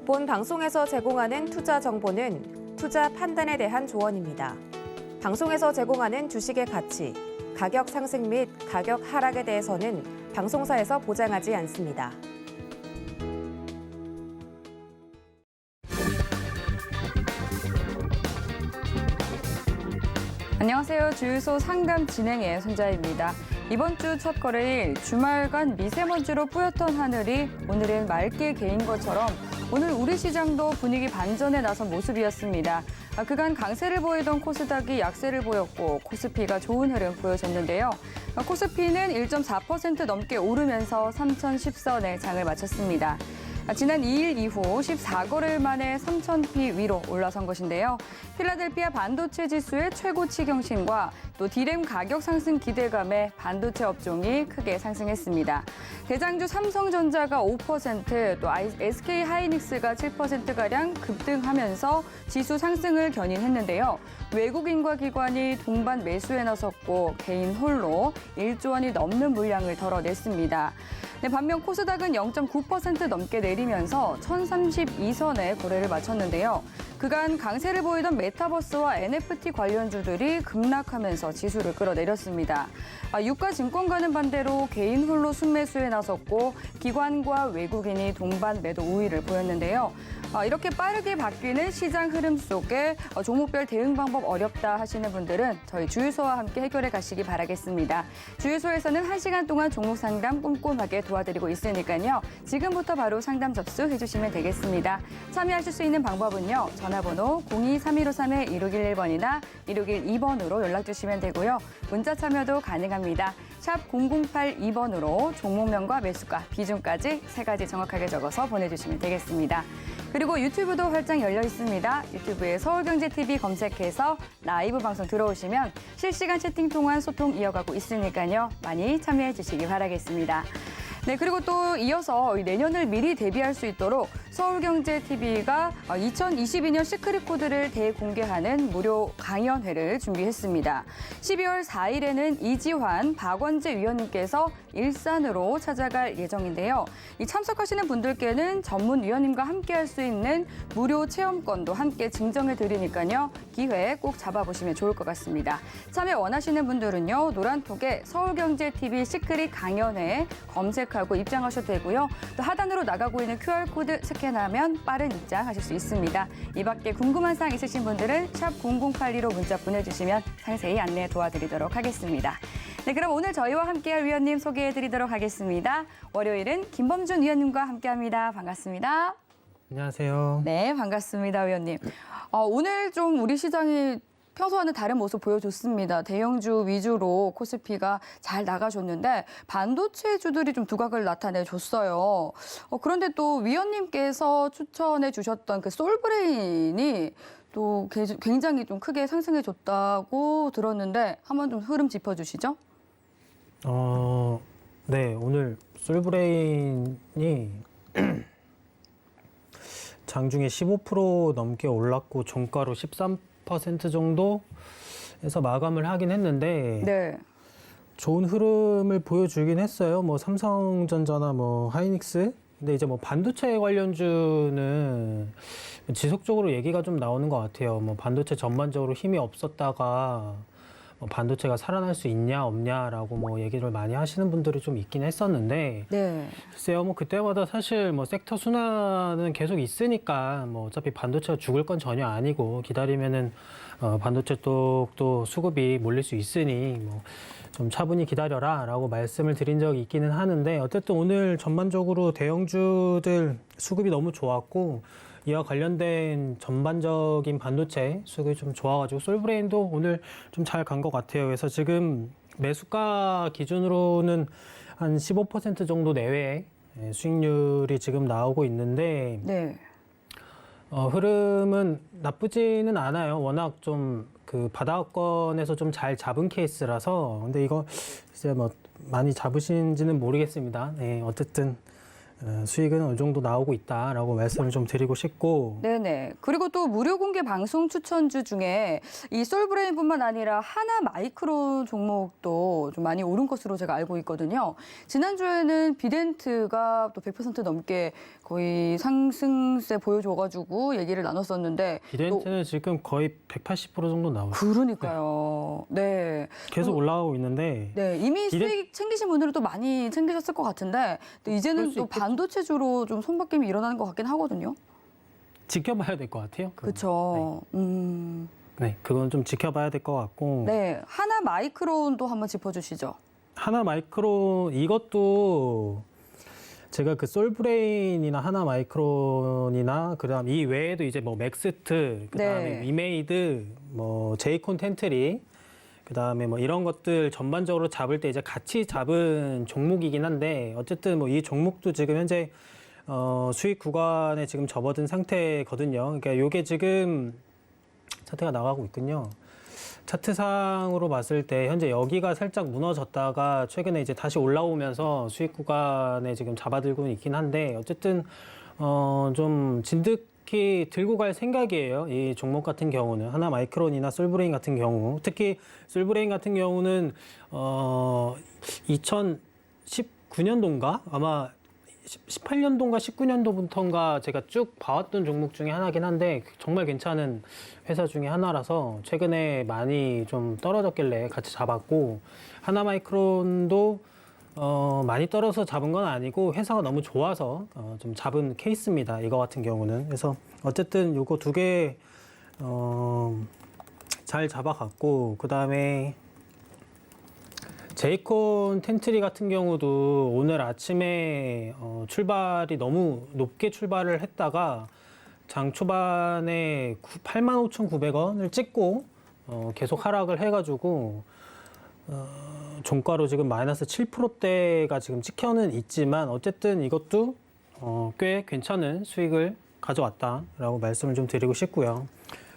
본 방송에서 제공하는 투자 정보는 투자 판단에 대한 조언입니다. 방송에서 제공하는 주식의 가치, 가격 상승 및 가격 하락에 대해서는 방송사에서 보장하지 않습니다. 안녕하세요. 주유소 상담 진행의 손자입니다. 이번 주 첫 거래일 주말간 미세먼지로 뿌옇던 하늘이 오늘은 맑게 개인 것처럼 오늘 우리 시장도 분위기 반전에 나선 모습이었습니다. 그간 강세를 보이던 코스닥이 약세를 보였고 코스피가 좋은 흐름 보여줬는데요. 코스피는 1.4% 넘게 오르면서 3,010선에 장을 마쳤습니다. 지난 2일 이후 14거래일 만에 3,000피 위로 올라선 것인데요. 필라델피아 반도체 지수의 최고치 경신과 또 디램 가격 상승 기대감에 반도체 업종이 크게 상승했습니다. 대장주 삼성전자가 5%, 또 SK 하이닉스가 7%가량 급등하면서 지수 상승을 견인했는데요. 외국인과 기관이 동반 매수에 나섰고 개인 홀로 1조 원이 넘는 물량을 덜어냈습니다. 반면 코스닥은 0.9% 넘게 내리면서 1,032선에 거래를 마쳤는데요. 그간 강세를 보이던 메타버스와 NFT 관련주들이 급락하면서 지수를 끌어내렸습니다. 유가증권과는 반대로 개인 홀로 순매수에 나섰고 기관과 외국인이 동반 매도 우위를 보였는데요. 이렇게 빠르게 바뀌는 시장 흐름 속에 종목별 대응 방법 어렵다 하시는 분들은 저희 주유소와 함께 해결해 가시기 바라겠습니다. 주유소에서는 1시간 동안 종목 상담 꼼꼼하게 도와드리고 있으니까요. 지금부터 바로 상담 접수해 주시면 되겠습니다. 참여하실 수 있는 방법은요. 전화번호 02-3153-1611번이나 1612번으로 연락 주시면 되고요. 문자 참여도 가능합니다. 샵 0082번으로 종목명과 매수가, 비중까지 3가지 정확하게 적어서 보내주시면 되겠습니다. 그리고 유튜브도 활짝 열려 있습니다. 유튜브에 서울경제TV 검색해서 라이브 방송 들어오시면 실시간 채팅 통한 소통 이어가고 있으니까요. 많이 참여해 주시기 바라겠습니다. 네, 그리고 또 이어서 내년을 미리 대비할 수 있도록 서울경제TV가 2022년 시크릿 코드를 대공개하는 무료 강연회를 준비했습니다. 12월 4일에는 이지환, 박원재 위원님께서 일산으로 찾아갈 예정인데요. 이 참석하시는 분들께는 전문 위원님과 함께 할 수 있는 무료 체험권도 함께 증정해 드리니까요. 기회 꼭 잡아보시면 좋을 것 같습니다. 참여 원하시는 분들은요. 노란톡에 서울경제TV 시크릿 강연회 검색하고 입장하셔도 되고요. 또 하단으로 나가고 있는 QR코드 스캔하면 빠른 입장하실 수 있습니다. 이 밖에 궁금한 사항 있으신 분들은 샵 0082로 문자 보내주시면 상세히 안내 도와드리도록 하겠습니다. 네, 그럼 오늘 저희와 함께할 위원님 소개해드리도록 하겠습니다. 월요일은 김범준 위원님과 함께합니다. 반갑습니다. 안녕하세요. 네, 반갑습니다, 위원님. 오늘 좀 우리 시장이 평소와는 다른 모습 보여줬습니다. 대형주 위주로 코스피가 잘 나가줬는데 반도체주들이 좀 두각을 나타내줬어요. 그런데 또 위원님께서 추천해 주셨던 그 솔브레인이 또 굉장히 좀 크게 상승해줬다고 들었는데 한번 좀 흐름 짚어주시죠. 네, 오늘 솔브레인이 장중에 15% 넘게 올랐고 종가로 13% 정도에서 마감을 하긴 했는데 네. 좋은 흐름을 보여주긴 했어요. 뭐 삼성전자나 뭐 하이닉스. 근데 이제 뭐 반도체 관련주는 지속적으로 얘기가 좀 나오는 것 같아요. 뭐 반도체 전반적으로 힘이 없었다가 뭐 반도체가 살아날 수 있냐 없냐라고 뭐 얘기를 많이 하시는 분들이 좀 있긴 했었는데 네. 글쎄요, 뭐 그때마다 사실 뭐 섹터 순환은 계속 있으니까 뭐 어차피 반도체가 죽을 건 전혀 아니고 기다리면은 반도체 쪽도 수급이 몰릴 수 있으니 뭐 좀 차분히 기다려라라고 말씀을 드린 적이 있기는 하는데 어쨌든 오늘 전반적으로 대형주들 수급이 너무 좋았고 이와 관련된 전반적인 반도체 수급이 좀 좋아가지고 솔브레인도 오늘 좀 잘 간 것 같아요. 그래서 지금 매수가 기준으로는 한 15% 정도 내외의 수익률이 지금 나오고 있는데 네. 흐름은 나쁘지는 않아요. 워낙 좀 그 바닥권에서 좀 잘 잡은 케이스라서 근데 이거 이제 뭐 많이 잡으신지는 모르겠습니다. 네, 어쨌든 수익은 어느 정도 나오고 있다라고 말씀을 좀 드리고 싶고 네네. 그리고 또 무료 공개 방송 추천주 중에 이 솔브레인뿐만 아니라 하나 마이크로 종목도 좀 많이 오른 것으로 제가 알고 있거든요. 지난주에는 비덴트가 또 100% 넘게 거의 상승세 보여줘가지고 얘기를 나눴었는데 비덴트는 지금 거의 180% 정도 나오고 그러니까요. 네. 계속 올라가고 있는데 네, 이미 비덴- 수익 챙기신 분들은 또 많이 챙기셨을 것 같은데 또 이제는 그럴 수 또 있겠죠. 반도체주로 좀 손바뀜이 일어나는 것 같긴 하거든요. 지켜봐야 될 것 같아요. 그건. 그렇죠. 네, 그건 좀 지켜봐야 될 것 같고 네, 하나 마이크론도 한번 짚어주시죠. 하나 마이크론 이것도 제가 그 솔브레인이나 하나 마이크론이나 그다음 이 외에도 이제 뭐 맥스트 그다음에 네. 위메이드 뭐 제이콘 텐트리 그다음에 뭐 이런 것들 전반적으로 잡을 때 이제 같이 잡은 종목이긴 한데 어쨌든 뭐 이 종목도 지금 현재 수익 구간에 지금 접어든 상태거든요. 그러니까 이게 지금 차트가 나가고 있군요. 차트상으로 봤을 때 현재 여기가 살짝 무너졌다가 최근에 이제 다시 올라오면서 수익 구간에 지금 잡아들고는 있긴 한데 어쨌든 좀 진득히 들고 갈 생각이에요. 이 종목 같은 경우는 하나 마이크론이나 솔브레인 같은 경우 특히 솔브레인 같은 경우는 2019년도인가 아마 18년도인가 19년도부터인가 제가 쭉 봐왔던 종목 중에 하나긴 한데 정말 괜찮은 회사 중에 하나라서 최근에 많이 좀 떨어졌길래 같이 잡았고 하나마이크론도 많이 떨어서 잡은 건 아니고 회사가 너무 좋아서 좀 잡은 케이스입니다. 이거 같은 경우는. 그래서 어쨌든 요거 두 개 잘 잡아갔고 그다음에 제이콘 텐트리 같은 경우도 오늘 아침에 출발이 너무 높게 출발을 했다가 장 초반에 85,900원을 찍고 계속 하락을 해가지고 종가로 지금 마이너스 7%대가 지금 찍혀는 있지만 어쨌든 이것도 꽤 괜찮은 수익을 가져왔다라고 말씀을 좀 드리고 싶고요.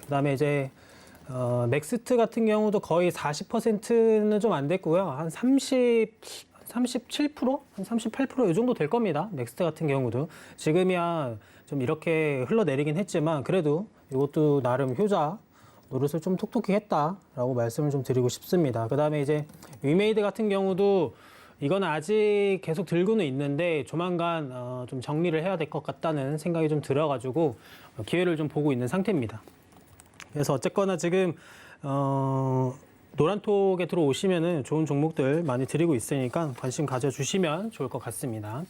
그다음에 이제 맥스트 같은 경우도 거의 40%는 좀 안 됐고요. 한 37%? 한 38%? 이 정도 될 겁니다. 맥스트 같은 경우도. 지금이야 좀 이렇게 흘러내리긴 했지만 그래도 이것도 나름 효자 노릇을 좀 톡톡히 했다라고 말씀을 좀 드리고 싶습니다. 그 다음에 이제 위메이드 같은 경우도 이건 아직 계속 들고는 있는데 조만간 좀 정리를 해야 될 것 같다는 생각이 좀 들어가지고 기회를 좀 보고 있는 상태입니다. 그래서 어쨌거나 지금 노란톡에 들어오시면은 좋은 종목들 많이 드리고 있으니까 관심 가져주시면 좋을 것 같습니다.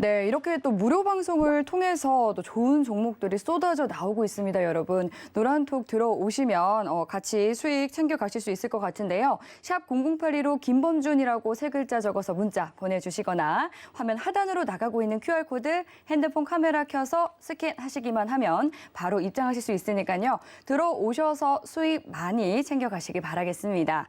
네, 이렇게 또 무료 방송을 통해서 또 좋은 종목들이 쏟아져 나오고 있습니다, 여러분. 노란톡 들어오시면 같이 수익 챙겨 가실 수 있을 것 같은데요. 샵 0082로 김범준이라고 세 글자 적어서 문자 보내주시거나 화면 하단으로 나가고 있는 QR코드 핸드폰 카메라 켜서 스캔하시기만 하면 바로 입장하실 수 있으니까요. 들어오셔서 수익 많이 챙겨 가시기 바라겠습니다.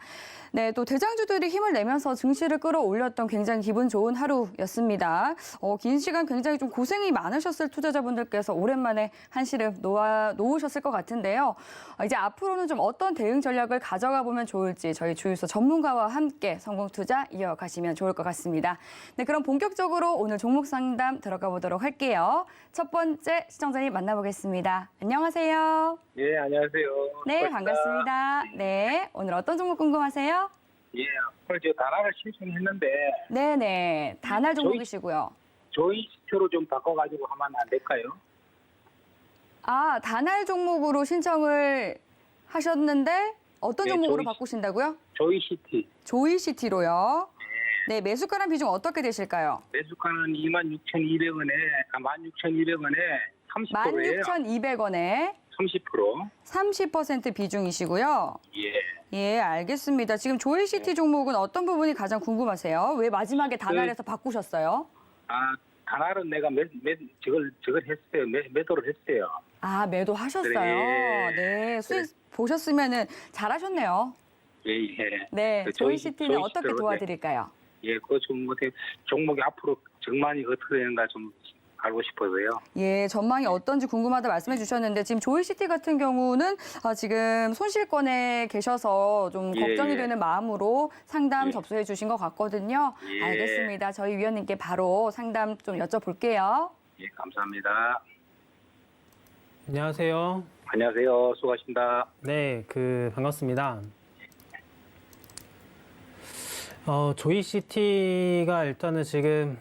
네, 또 대장주들이 힘을 내면서 증시를 끌어올렸던 굉장히 기분 좋은 하루였습니다. 긴 시간 굉장히 좀 고생이 많으셨을 투자자분들께서 오랜만에 한시름 놓으셨을 것 같은데요. 이제 앞으로는 좀 어떤 대응 전략을 가져가 보면 좋을지 저희 주유소 전문가와 함께 성공 투자 이어가시면 좋을 것 같습니다. 네, 그럼 본격적으로 오늘 종목 상담 들어가 보도록 할게요. 첫 번째 시청자님 만나보겠습니다. 안녕하세요. 예, 안녕하세요. 네, 반갑습니다. 네, 오늘 어떤 종목 궁금하세요? 예, 오늘 저 단화를 신청했는데 네네, 단할 종목이시고요. 조이 시초로 좀 바꿔가지고 하면 안 될까요? 아, 단할 종목으로 신청을 하셨는데 어떤 네, 종목으로 조이- 바꾸신다고요? 조이시티 조이시티로요. 네, 매수가랑 비중 어떻게 되실까요? 매수가는 26,200원에 16,200원에 30%예요. 16,200원에 30%. 30% 비중이시고요. 예. 예, 알겠습니다. 지금 조이시티 종목은 어떤 부분이 가장 궁금하세요? 왜 마지막에 단할에서 바꾸셨어요? 아, 단화는 내가 저걸 했어요. 매도를 했어요. 아, 매도하셨어요. 그래. 네, 수익 보셨으면은 잘하셨네요. 예, 예. 네, 그 조이시티는 조이시티로, 어떻게 네. 도와드릴까요? 예, 그 종목이 앞으로 정만이 어떻게 되는가 좀 알고 싶어서요. 예, 전망이 어떤지 궁금하다 말씀해 주셨는데 지금 조이시티 같은 경우는 지금 손실권에 계셔서 좀 예, 걱정이 예. 되는 마음으로 상담 예. 접수해 주신 것 같거든요. 예. 알겠습니다. 저희 위원님께 바로 상담 좀 여쭤볼게요. 예, 감사합니다. 안녕하세요. 안녕하세요. 수고하십니다. 네, 반갑습니다. 조이시티가 일단은 지금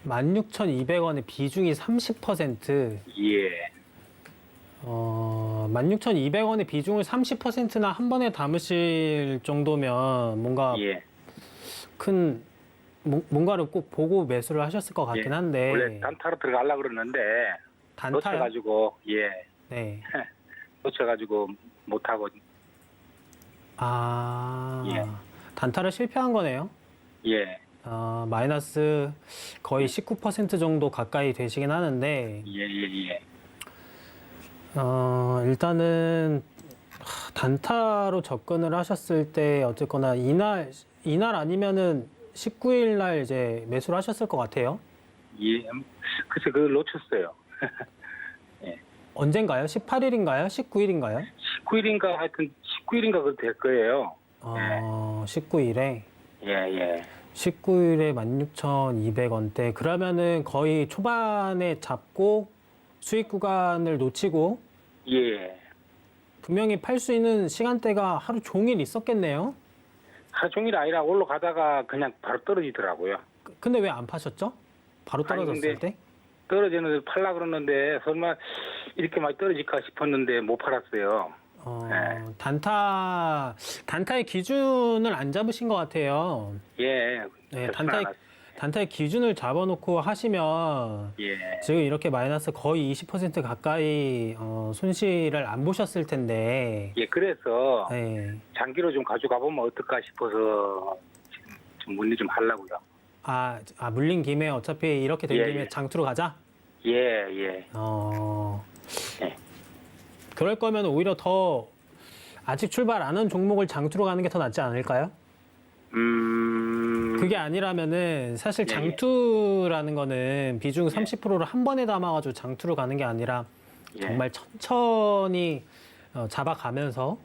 16,200원의 비중이 30%, 예. 16,200원의 비중을 30%나 한 번에 담으실 정도면 뭔가 예. 뭔가를 꼭 보고 매수를 하셨을 것 같긴 예. 한데. 원래 단타로 들어가려고 그러는데 단타요? 놓쳐가지고 예. 네. 놓쳐가지고 못하고 예. 단타를 실패한 거네요. 예. 마이너스 거의 19% 정도 가까이 되시긴 하는데, 예. 일단은 단타로 접근을 하셨을 때 어쨌거나 이날 아니면은 19일 날 이제 매수를 하셨을 것 같아요. 예. 그래서 그걸 놓쳤어요. 언젠가요? 18일인가요? 19일인가요? 19일인가 하여튼 19일인가 그렇게 될 거예요. 19일에. 예. 19일에 16,200원대. 그러면은 거의 초반에 잡고 수익 구간을 놓치고 예. 분명히 팔 수 있는 시간대가 하루 종일 있었겠네요. 하루 종일 아니라 올라가다가 그냥 바로 떨어지더라고요. 근데 왜 안 파셨죠? 바로 떨어졌을 근데 때? 떨어지는데 팔라 그러는데 설마 이렇게 많이 떨어질까 싶었는데 못 팔았어요. 단타의 기준을 안 잡으신 것 같아요. 예. 네, 그렇진 않았어요. 단타의 기준을 잡아놓고 하시면 예. 지금 이렇게 마이너스 거의 20% 가까이 손실을 안 보셨을 텐데. 예, 그래서 네. 장기로 좀 가져가 보면 어떨까 싶어서 지금 좀 문의 좀 하려고요. 물린 김에 어차피 이렇게 된 예, 김에 예. 장투로 가자? 예. 예. 예. 그럴 거면 오히려 더 아직 출발 안 한 종목을 장투로 가는 게 더 낫지 않을까요? 그게 아니라면은 사실 예, 예. 장투라는 거는 비중 30%를 한 번에 담아가지고 장투로 가는 게 아니라 예. 정말 천천히 잡아가면서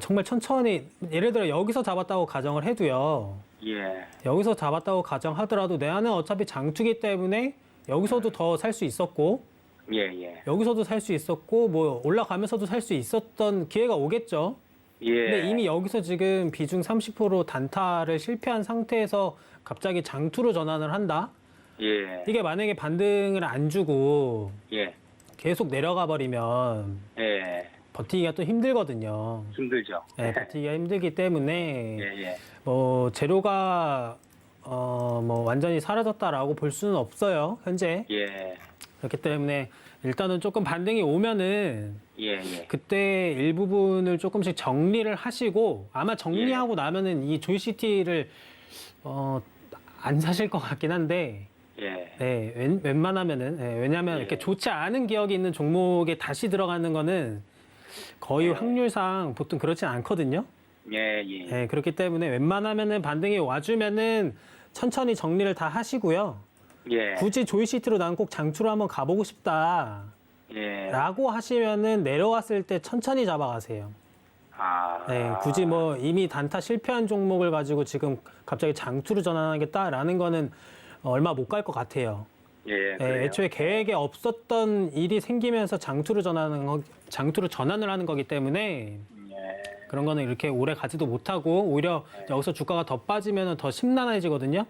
정말 천천히 예를 들어 여기서 잡았다고 가정을 해도요. 예. 여기서 잡았다고 가정하더라도 내 안은 어차피 장투기 때문에 여기서도 더 살 수 있었고 예. 여기서도 살 수 있었고 뭐 올라가면서도 살 수 있었던 기회가 오겠죠. 예. 근데 이미 여기서 지금 비중 30% 단타를 실패한 상태에서 갑자기 장투로 전환을 한다? 예. 이게 만약에 반등을 안 주고 예. 계속 내려가 버리면 예. 버티기가 또 힘들거든요. 힘들죠. 네, 버티기가 힘들기 때문에 예. 뭐 재료가 뭐 완전히 사라졌다라고 볼 수는 없어요. 현재. 예. 그렇기 때문에 일단은 조금 반등이 오면은 예. 그때 일부분을 조금씩 정리를 하시고 아마 정리하고 나면은 이 조이시티를 안 사실 것 같긴 한데 예. 네, 웬만하면은 왜냐하면 이렇게 좋지 않은 기억이 있는 종목에 다시 들어가는 거는 거의 확률상 보통 그렇진 않거든요. 예. 네, 그렇기 때문에 웬만하면은 반등이 와주면은 천천히 정리를 다 하시고요. 예. 굳이 조이시티로 난 꼭 장투로 한번 가보고 싶다. 예. 라고 하시면은 내려왔을 때 천천히 잡아가세요. 네, 굳이 뭐 이미 단타 실패한 종목을 가지고 지금 갑자기 장투로 전환하겠다라는 거는 얼마 못 갈 것 같아요. 예. 네, 애초에 계획에 없었던 일이 생기면서 장투로 전환을 하는 거기 때문에 예. 그런 거는 이렇게 오래 가지도 못하고 오히려 여기서 주가가 더 빠지면 더 심란해지거든요.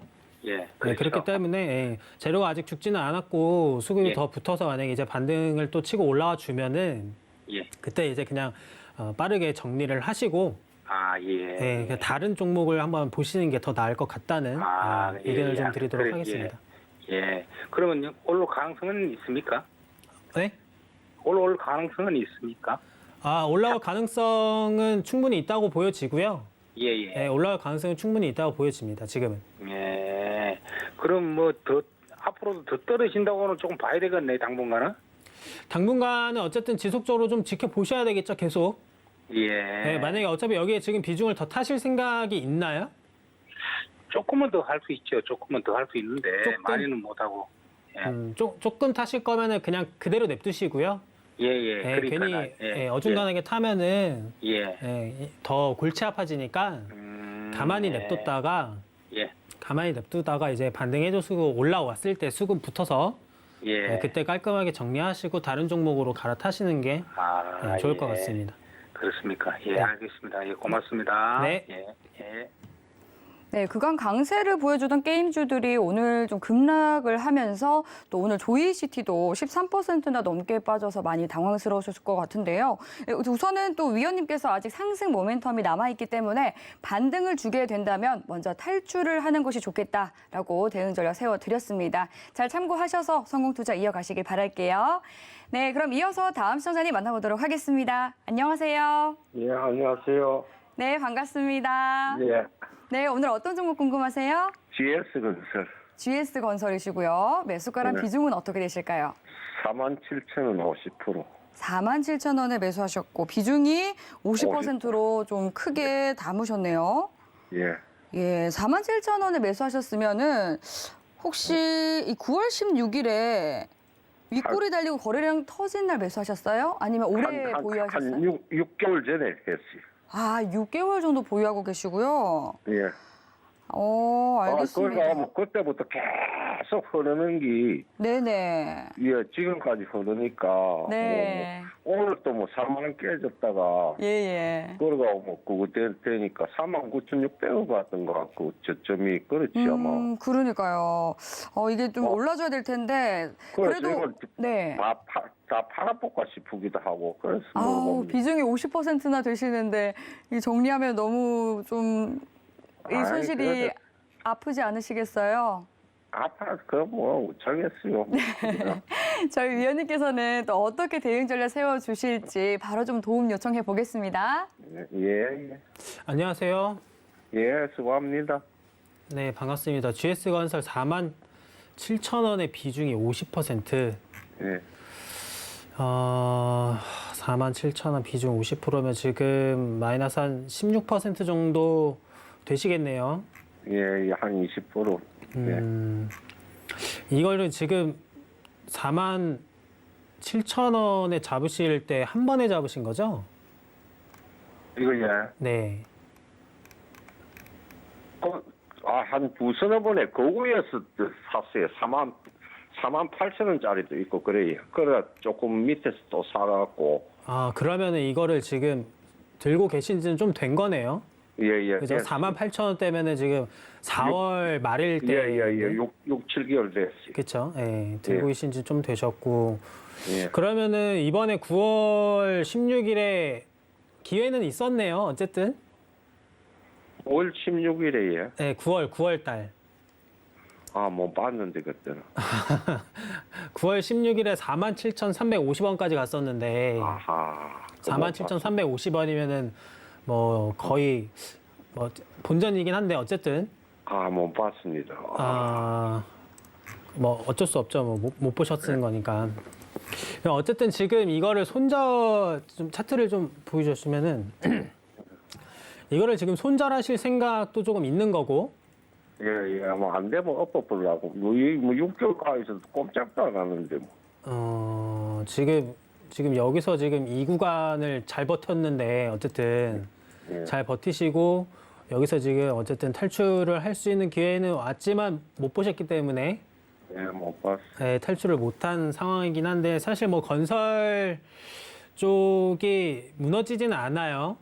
예. 네, 그렇죠. 그렇기 때문에 재료가 아직 죽지는 않았고 수급이 예. 더 붙어서 만약에 이제 반등을 또 치고 올라와 주면은 예. 그때 이제 그냥 빠르게 정리를 하시고 예. 네, 그냥 다른 종목을 한번 보시는 게 더 나을 것 같다는 의견을 좀 드리도록 하겠습니다. 예. 그러면 올라올 가능성은 있습니까? 네? 올라올 가능성은 있습니까? 올라올 가능성은 충분히 있다고 보여지고요. 예. 네, 올라올 가능성은 충분히 있다고 보여집니다. 지금은. 예. 그럼 뭐 더 앞으로도 더 떨어진다고는 조금 봐야 되겠네, 당분간은. 당분간은 어쨌든 지속적으로 좀 지켜보셔야 되겠죠, 계속. 예. 네, 만약에 어차피 여기에 지금 비중을 더 타실 생각이 있나요? 조금은 더 할 수 있죠. 조금은 더 할 수 있는데 조금? 많이는 못하고. 조금 타실 거면은 그냥 그대로 냅두시고요. 예예. 예, 그러니까 괜히 어중간하게 타면은 예. 더 골치 아파지니까 가만히 예. 냅뒀다가 예. 가만히 냅두다가 이제 반등해줘서 올라왔을 때 수급 붙어서 예. 그때 깔끔하게 정리하시고 다른 종목으로 갈아타시는 게 좋을 것 예. 같습니다. 그렇습니까? 예, 네. 알겠습니다. 예, 고맙습니다. 네. 예. 네, 그간 강세를 보여주던 게임주들이 오늘 좀 급락을 하면서 또 오늘 조이시티도 13%나 넘게 빠져서 많이 당황스러우셨을 것 같은데요. 우선은 또 위원님께서 아직 상승 모멘텀이 남아있기 때문에 반등을 주게 된다면 먼저 탈출을 하는 것이 좋겠다라고 대응 전략 세워드렸습니다. 잘 참고하셔서 성공 투자 이어가시길 바랄게요. 네, 그럼 이어서 다음 시청자님 만나보도록 하겠습니다. 안녕하세요. 예, 안녕하세요. 네, 반갑습니다. 예, 네, 오늘 어떤 종목 궁금하세요? GS건설 GS건설이시고요. 매수가랑 네. 비중은 어떻게 되실까요? 47,000원 50%. 47,000원에 매수하셨고 비중이 50%로 좀 크게 담으셨네요. 예, 예, 47,000원에 매수하셨으면은 혹시 이 9월 16일에 윗골이 달리고 거래량 터진 날 매수하셨어요? 아니면 오래 보유하셨어요? 한 6개월 전에 했어요. 아, 6개월 정도 보유하고 계시고요. 예. 알겠습니다. 그러니까 뭐 그때부터 계속 흐르는 게, 네네. 예, 지금까지 흐르니까. 네. 오늘 또 뭐 4만 원 깨졌다가, 예. 그러가 뭐 그거 되니까 49,600원 같은 거 같고, 저점이 그렇지 아마. 그러니까요. 이게 좀 올라줘야 될 텐데. 그래서 그래도, 이걸 네. 다 팔아볼까 싶기도 하고, 그래서 아우, 물어봅니다. 비중이 50%나 되시는데, 이 정리하면 너무 좀, 이 아이, 손실이 그래도- 아프지 않으시겠어요? 아파, 그럼 뭐, 어쩌겠어요. 저희 위원님께서는 또 어떻게 대응 전략 세워주실지 바로 좀 도움 요청해 보겠습니다. 예, 안녕하세요. 예, 수고합니다. 네, 반갑습니다. GS건설 47,000원의 비중이 50%. 예, 47,000원 비중 50%면 지금 마이너스 한 16% 정도 되시겠네요. 예, 한 20%. 이거를 지금 47,000원에 잡으실 때 한 번에 잡으신 거죠? 이거, 예. 네. 한 두서너 번에 거구에서 샀어요. 48,000원짜리도 있고, 그래요. 그래, 조금 밑에서 또 사갖고, 그러면은 이거를 지금 들고 계신 지는 좀 된 거네요. 예. 그죠? 48,000원대면은 지금 4월 말일 때. 예. 6, 7개월 됐어요. 그쵸? 예. 들고 계신 지 좀 되셨고. 예. 그러면은 이번에 9월 16일에 기회는 있었네요. 어쨌든. 5월 16일에, 예. 네, 9월 달. 뭐, 봤는데, 그때는. 9월 16일에 47,350원까지 갔었는데. 아하. 47,350원이면은 뭐 거의 뭐 본전이긴 한데 어쨌든 못 봤습니다. 뭐 어쩔 수 없죠. 뭐 못 보셨은 거니까. 어쨌든 지금 이거를 손절 좀 차트를 좀 보여주시면은 이거를 지금 손절하실 생각도 조금 있는 거고. 예. 뭐, 안 되면 엎어보려고. 뭐 6개월 가에서도 꼼짝도 안 하는데, 뭐. 지금 여기서 지금 이 구간을 잘 버텼는데 어쨌든 예. 잘 버티시고 여기서 지금 어쨌든 탈출을 할 수 있는 기회는 왔지만 못 보셨기 때문에 예, 못 봤어. 탈출을 못한 상황이긴 한데 사실 뭐 건설 쪽이 무너지지는 않아요.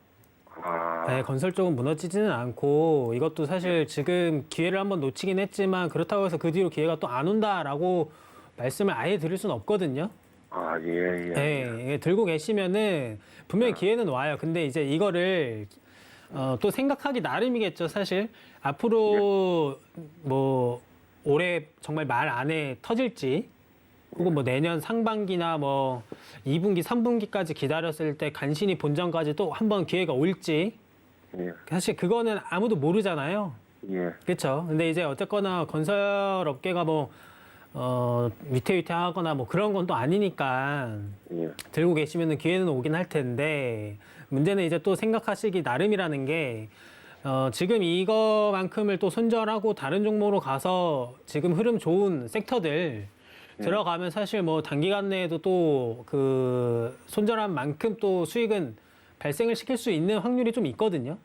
건설 쪽은 무너지지는 않고 이것도 사실 지금 기회를 한번 놓치긴 했지만 그렇다고 해서 그 뒤로 기회가 또 안 온다라고 말씀을 아예 드릴 수는 없거든요. 예. 네, 들고 계시면은 분명히 기회는 와요. 근데 이제 이거를 또 생각하기 나름이겠죠, 사실. 앞으로 뭐 올해 정말 말 안에 터질지, 혹은 뭐 내년 상반기나 뭐 2분기, 3분기까지 기다렸을 때 간신히 본전까지 또 한번 기회가 올지, 예. 사실 그거는 아무도 모르잖아요. 예. 그렇죠. 근데 이제 어쨌거나 건설 업계가 뭐 위태위태하거나 뭐 그런 건 또 아니니까 예. 들고 계시면 기회는 오긴 할 텐데 문제는 이제 또 생각하시기 나름이라는 게 지금 이거만큼을 또 손절하고 다른 종목으로 가서 지금 흐름 좋은 섹터들 들어가면 사실 뭐 단기간 내에도 또 그 손절한 만큼 또 수익은 발생을 시킬 수 있는 확률이 좀 있거든요.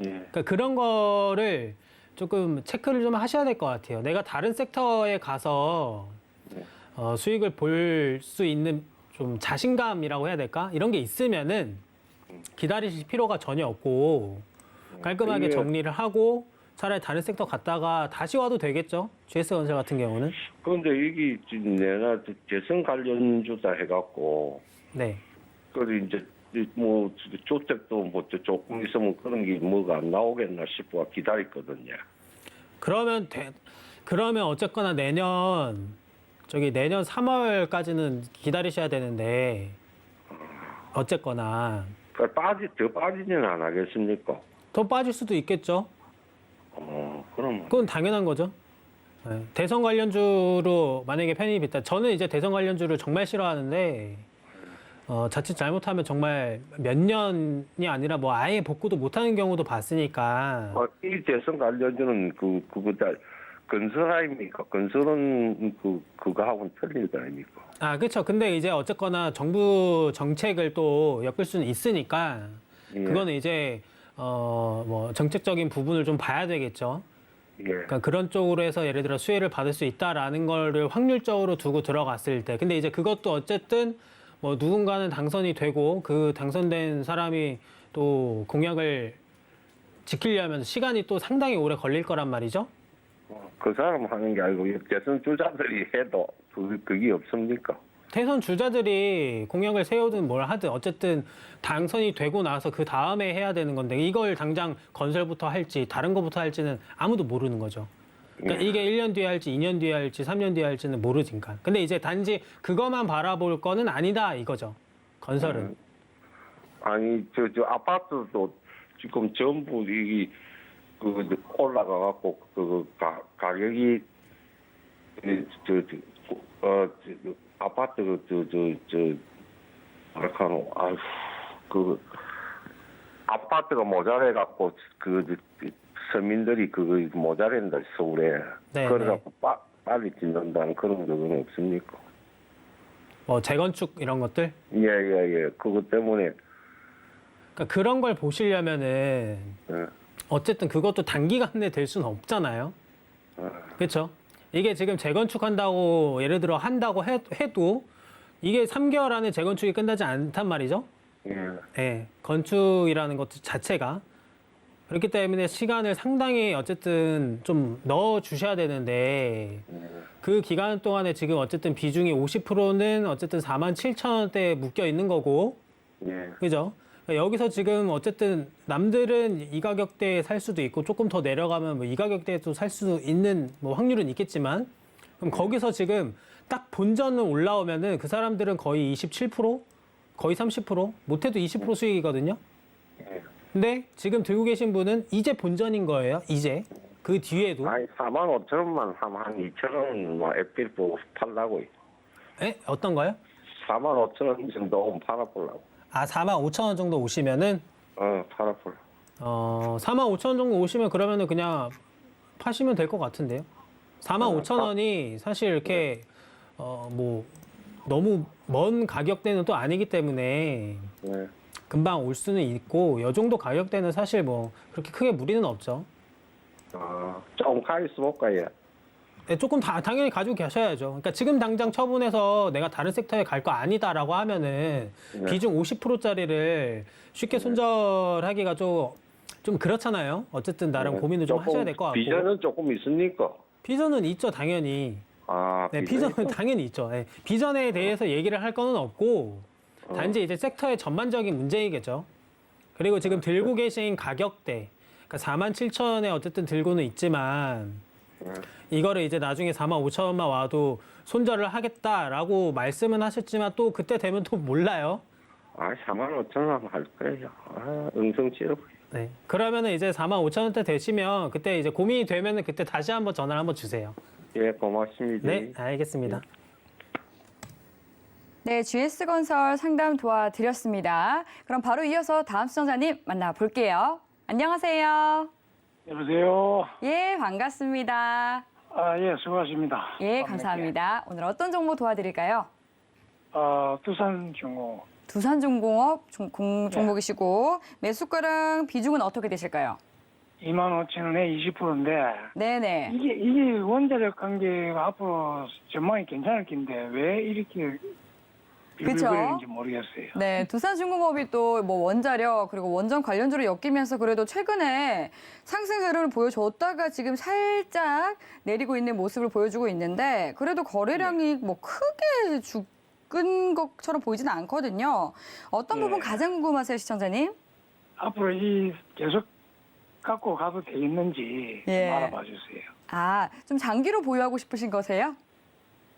예. 그러니까 그런 거를 조금 체크를 좀 하셔야 될 것 같아요. 내가 다른 섹터에 가서 수익을 볼 수 있는 좀 자신감이라고 해야 될까? 이런 게 있으면은 기다리실 필요가 전혀 없고 깔끔하게 이게- 정리를 하고 차라리 다른 섹터 갔다가 다시 와도 되겠죠? GS건설 같은 경우는. 그런데 이게 지금 내가 재선 관련주다 해갖고 네. 그래 이제 뭐 주택도 뭐 조금 있으면 그런 게 뭐가 안 나오겠나 싶어 기다렸거든요. 그러면 어쨌거나 내년 3월까지는 기다리셔야 되는데 어쨌거나 더 빠지지는 안 하겠습니까? 더 빠질 수도 있겠죠? 그럼 그건 당연한 거죠. 네. 대선 관련주로 만약에 편입이 있다. 저는 이제 대선 관련주를 정말 싫어하는데 자칫 잘못하면 정말 몇 년이 아니라 뭐 아예 복구도 못하는 경우도 봤으니까. 이 재선 관련주는 그거다 건설 아닙니까? 건설은 그거하고는 틀린 거 아닙니까? 아, 그렇죠. 근데 이제 어쨌거나 정부 정책을 또 엮을 수는 있으니까 예. 그거는 이제 뭐 정책적인 부분을 좀 봐야 되겠죠. 예. 그러니까 그런 쪽으로 해서 예를 들어 수혜를 받을 수 있다라는 거를 확률적으로 두고 들어갔을 때. 근데 이제 그것도 어쨌든 뭐 누군가는 당선이 되고 그 당선된 사람이 또 공약을 지키려면 시간이 또 상당히 오래 걸릴 거란 말이죠. 그 사람 하는 게 아니고 대선 주자들이 해도 그게 없습니까? 대선 주자들이 공약을 세우든 뭘 하든 어쨌든 당선이 되고 나서 그 다음에 해야 되는 건데 이걸 당장 건설부터 할지 다른 거부터 할지는 아무도 모르는 거죠. 그러니까 이게 1년 뒤에 할지 2년 뒤에 할지 3년 뒤에 할지는 모르니까. 근데 이제 단지 그것만 바라볼 거는 아니다 이거죠. 건설은. 아니 저 아파트도 지금 전부 이게 올라가 갖고 가격이 아파트 뭐랄까노 아휴 아파트가 모자래 갖고 서민들이 모자란다 서울에. 네, 그래갖고 빨리 짓는다는 그런 적은 없습니까? 뭐 재건축 이런 것들. 예. 그것 때문에 그러니까 그런 걸 보시려면은 예. 어쨌든 그것도 단기간 내에 될 수는 없잖아요. 그렇죠? 이게 지금 재건축한다고 예를 들어 한다고 해도 이게 3개월 안에 재건축이 끝나지 않단 말이죠. 예. 예, 건축이라는 것 자체가. 그렇기 때문에 시간을 상당히 어쨌든 좀 넣어 주셔야 되는데 그 기간 동안에 지금 어쨌든 비중이 50%는 어쨌든 47,000원대에 묶여 있는 거고. 예. 그죠? 그러니까 여기서 지금 어쨌든 남들은 이 가격대에 살 수도 있고 조금 더 내려가면 뭐 이 가격대에도 살 수 있는 뭐 확률은 있겠지만 그럼 거기서 지금 딱 본전은 올라오면은 그 사람들은 거의 27%? 거의 30%? 못해도 20% 수익이거든요? 근데 지금 들고 계신 분은 이제 본전인 거예요. 이제. 그 뒤에도. 아니 45,000원만 하면 한 2,000원 뭐 앱빌 보고 팔라고. 에? 어떤 거요? 45,000원 정도 오면 팔아보려고. 아, 45,000원 정도 오시면은 팔아보려고. 45,000원 정도 오시면 그러면은 그냥 파시면 될 것 같은데요. 45,000원이 사실 이렇게 뭐 너무 먼 가격대는 또 아니기 때문에 네. 금방 올 수는 있고 이 정도 가격대는 사실 뭐 그렇게 크게 무리는 없죠. 조금 가있어 볼까요? 네, 조금 당연히 가지고 계셔야죠. 그러니까 지금 당장 처분해서 내가 다른 섹터에 갈 거 아니다라고 하면은 비중 50%짜리를 쉽게 손절하기가 좀 그렇잖아요. 어쨌든 나름 고민을 좀 하셔야 될 것 같고. 비전은 조금 있습니까? 비전은 있죠, 당연히. 네, 비전은 당연히 있죠. 네, 비전에 대해서 얘기를 할 거는 없고 단지 이제 섹터의 전반적인 문제이겠죠. 그리고 지금 들고 계신 가격대, 그러니까 47,000원에 어쨌든 들고는 있지만 이거를 이제 나중에 45,000원만 와도 손절을 하겠다라고 말씀은 하셨지만 또 그때 되면 또 몰라요. 45,000원 할 거예요. 응성치러. 네. 그러면은 이제 45,000원대 되시면 그때 이제 고민이 되면은 그때 다시 한번 전화를 한번 주세요. 예, 고맙습니다. 네, 알겠습니다. 네, GS건설 상담 도와드렸습니다. 그럼 바로 이어서 다음 시청자님 만나볼게요. 안녕하세요. 여보세요. 예, 반갑습니다. 예, 수고하십니다. 예, 감사합니다. 오늘 어떤 정보 도와드릴까요? 두산중공. 두산중공업 종목이시고 매수가랑 비중은 어떻게 되실까요? 25,000원에 20%인데 네네. 이게 원자력 관계가 앞으로 전망이 괜찮을 텐데 왜 이렇게 비빌거리는지 모르겠어요. 네, 두산중공업이 또 뭐 원자력 그리고 원전 관련주로 엮이면서 그래도 최근에 상승세를 보여줬다가 지금 살짝 내리고 있는 모습을 보여주고 있는데 그래도 거래량이 뭐 크게 죽은 것처럼 보이지는 않거든요. 어떤 부분 가장 궁금하세요, 시청자님? 앞으로 이 계속 갖고 가도 되겠는지 예. 알아봐 주세요. 아, 좀 장기로 보유하고 싶으신 거세요?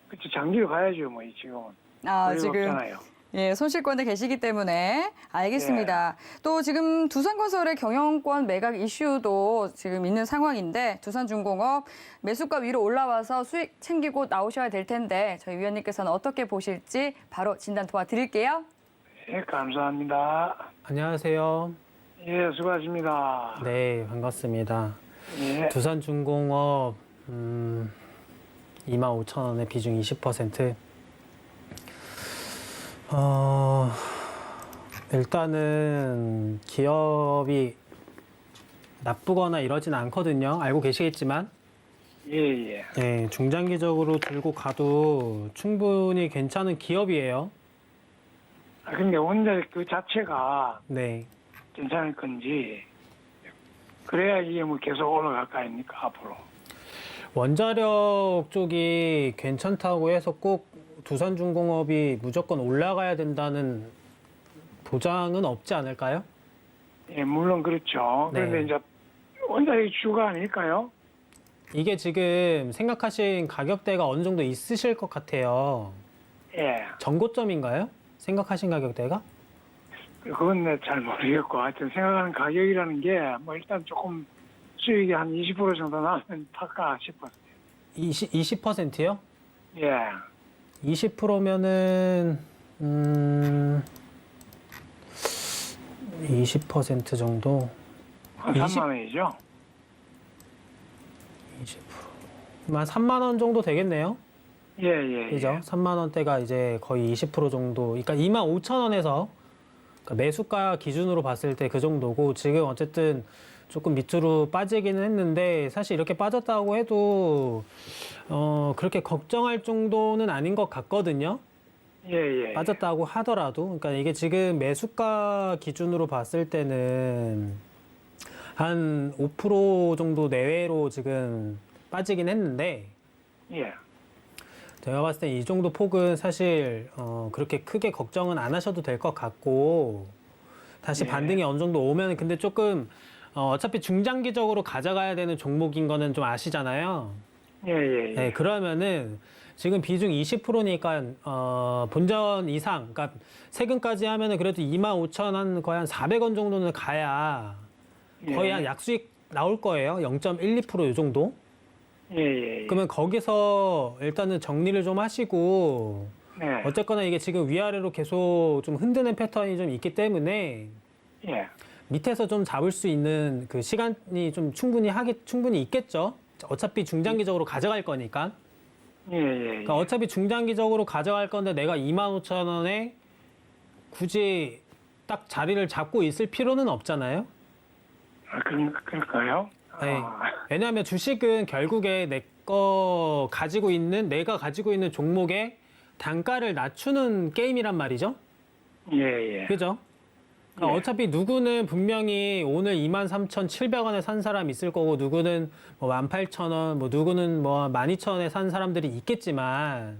그치, 장기로 가야죠, 뭐, 지금은. 아, 지금 없잖아요. 예, 손실권에 계시기 때문에 알겠습니다. 또 지금 두산건설의 경영권 매각 이슈도 지금 있는 상황인데 두산중공업 매수가 위로 올라와서 수익 챙기고 나오셔야 될 텐데 저희 위원님께서는 어떻게 보실지 바로 진단 도와드릴게요. 예, 감사합니다. 안녕하세요. 예, 수고하십니다. 네, 반갑습니다. 예. 두산중공업 25,000원에 비중 20%. 일단은 기업이 나쁘거나 이러진 않거든요. 알고 계시겠지만. 예, 예. 네, 중장기적으로 들고 가도 충분히 괜찮은 기업이에요. 근데 원자력 그 자체가 네. 괜찮을 건지 그래야 이게 뭐 계속 올라갈 거 아닙니까 앞으로. 원자력 쪽이 괜찮다고 해서 꼭 두산중공업이 무조건 올라가야 된다는 보장은 없지 않을까요? 예, 물론 그렇죠. 네. 그런데 이제 원자력이 주가 아닐까요? 이게 지금 생각하신 가격대가 어느 정도 있으실 것 같아요. 예, 전고점인가요? 생각하신 가격대가? 그건 내가 잘 모르겠고 하여튼 생각하는 가격이라는 게 뭐 일단 조금 수익이 한 20% 정도 나면 팔까 싶었어요. 20%요? 예, 20%면은 20% 정도. 한 20? 3만 원이죠. 20%. 한 3만 원 정도 되겠네요. 예, 예, 그죠? 예. 3만 원대가 이제 거의 20% 정도. 그러니까 25,000원에서 그러니까 매수가 기준으로 봤을 때 그 정도고 지금 어쨌든 조금 밑으로 빠지기는 했는데 사실 이렇게 빠졌다고 해도 그렇게 걱정할 정도는 아닌 것 같거든요. 예, 예. 빠졌다고 하더라도 그러니까 이게 지금 매수가 기준으로 봤을 때는 한 5% 정도 내외로 지금 빠지긴 했는데 예. 제가 봤을 때 이 정도 폭은 사실 그렇게 크게 걱정은 안 하셔도 될 것 같고 다시 네. 반등이 어느 정도 오면 근데 조금 어차피 중장기적으로 가져가야 되는 종목인 거는 좀 아시잖아요. 예, 예, 예. 네, 그러면은 지금 비중 20%니까 본전 이상, 그러니까 세금까지 하면은 그래도 25,000원 한 거의 한 400원 정도는 가야 거의 예. 한 약수익 나올 거예요. 0.12%이 정도. 예, 예, 예. 그러면 거기서 일단은 정리를 좀 하시고 네. 어쨌거나 이게 지금 위아래로 계속 좀 흔드는 패턴이 좀 있기 때문에 예. 밑에서 좀 잡을 수 있는 그 시간이 좀 충분히 있겠죠. 어차피 중장기적으로 가져갈 거니까. 예, 예, 예. 그러니까 어차피 중장기적으로 가져갈 건데 내가 25,000원에 굳이 딱 자리를 잡고 있을 필요는 없잖아요. 그럴까요? 네. 왜냐하면 주식은 결국에 내가 가지고 있는 종목의 단가를 낮추는 게임이란 말이죠. 예, 예. 그죠? 그러니까 예. 어차피 누구는 분명히 오늘 23,700원에 산 사람 있을 거고 누구는 뭐 18,000원, 뭐 누구는 뭐 12,000원에 산 사람들이 있겠지만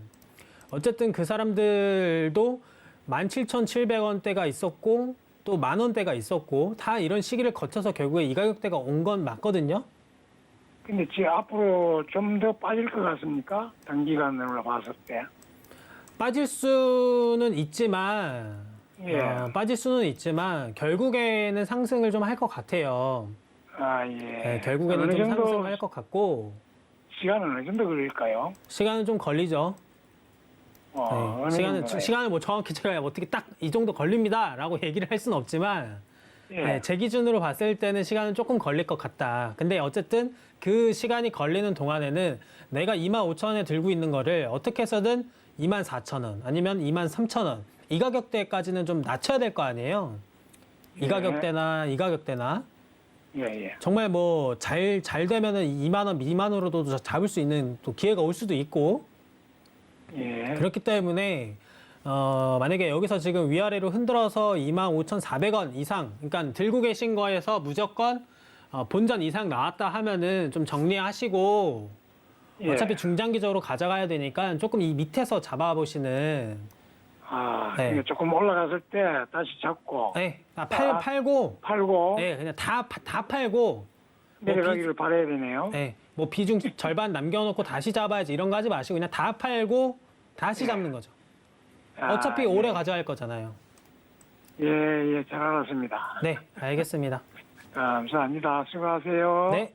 어쨌든 그 사람들도 17,700원대가 있었고 또 10,000원대가 있었고 다 이런 시기를 거쳐서 결국에 이 가격대가 온 건 맞거든요. 근데 지금 앞으로 좀 더 빠질 것 같습니까? 단기간으로 봤을 때. 빠질 수는 있지만 예. 빠질 수는 있지만 결국에는 상승을 좀 할 것 같아요. 아, 예. 네, 결국에는 어느 좀 정도 상승할 것 같고 시간은 어느 정도 걸릴까요? 시간은 좀 걸리죠. 네, 어느 정도나요? 시간을 뭐 정확히 제가 어떻게 딱 이 정도 걸립니다라고 얘기를 할 수는 없지만 예. 네, 제 기준으로 봤을 때는 시간은 조금 걸릴 것 같다. 근데 어쨌든 그 시간이 걸리는 동안에는 내가 25,000원에 들고 있는 거를 어떻게 해서든 24,000원 아니면 23,000원 이 가격대까지는 좀 낮춰야 될 거 아니에요. 이 예. 가격대나 예, 예. 정말 뭐 잘 되면은 2만 원 미만으로도 잡을 수 있는 또 기회가 올 수도 있고 예. 그렇기 때문에 만약에 여기서 지금 위아래로 흔들어서 25,400원 이상, 그러니까 들고 계신 거에서 무조건 본전 이상 나왔다 하면은 좀 정리하시고 예. 어차피 중장기적으로 가져가야 되니까 조금 이 밑에서 잡아보시는 아, 네. 그러니까 조금 올라갔을 때 다시 잡고 네, 팔고 팔고 네, 그냥 다 팔고 내려가기를 바라야 되네요. 네, 뭐 비중 절반 남겨놓고 다시 잡아야지 이런 거 하지 마시고 그냥 다 팔고 다시 잡는 거죠. 아, 어차피 예. 오래 가져갈 거잖아요. 예, 예, 잘 알았습니다. 네, 알겠습니다. 감사합니다. 수고하세요. 네.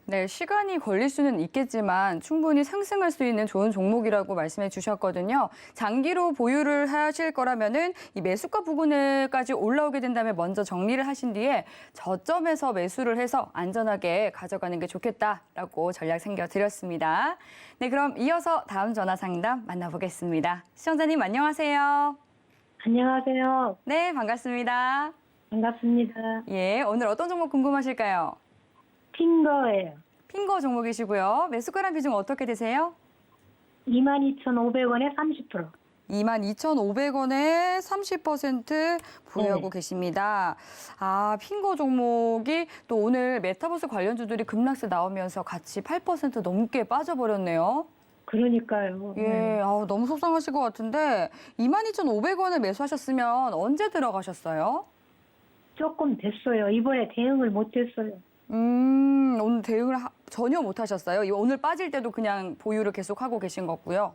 네, 시간이 걸릴 수는 있겠지만 충분히 상승할 수 있는 좋은 종목이라고 말씀해 주셨거든요. 장기로 보유를 하실 거라면은 이 매수가 부근에까지 올라오게 된다면 먼저 정리를 하신 뒤에 저점에서 매수를 해서 안전하게 가져가는 게 좋겠다라고 전략 챙겨드렸습니다. 네, 그럼 이어서 다음 전화 상담 만나보겠습니다. 시청자님 안녕하세요. 안녕하세요. 네, 반갑습니다. 반갑습니다. 예, 오늘 어떤 종목 궁금하실까요? 핑거예요. 핑거 종목이시고요. 매수가랑 비중 어떻게 되세요? 22,500원에 30%. 22,500원에 30% 보유하고 계십니다. 아, 핑거 종목이 또 오늘 메타버스 관련주들이 급락세 나오면서 같이 8% 넘게 빠져버렸네요. 그러니까요. 예, 아우, 너무 속상하실 것 같은데 22,500원에 매수하셨으면 언제 들어가셨어요? 조금 됐어요. 이번에 대응을 못했어요. 오늘 대응을 전혀 못 하셨어요? 오늘 빠질 때도 그냥 보유를 계속 하고 계신 거고요.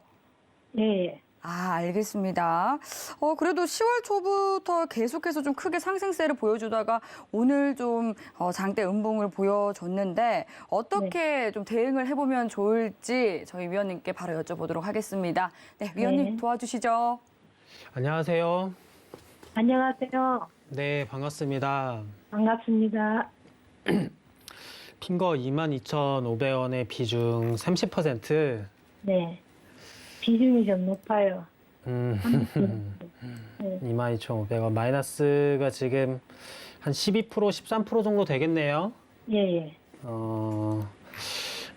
예. 아, 알겠습니다. 그래도 10월 초부터 계속해서 좀 크게 상승세를 보여주다가 오늘 좀 장대 음봉을 보여줬는데 어떻게 좀 대응을 해보면 좋을지 저희 위원님께 바로 여쭤보도록 하겠습니다. 네, 위원님 네. 도와주시죠. 안녕하세요. 안녕하세요. 네, 반갑습니다. 반갑습니다. 핑거 22,500원의 비중 30%. 네. 비중이 좀 높아요. 네. 22,500원. 마이너스가 지금 한 12%, 13% 정도 되겠네요. 예, 예.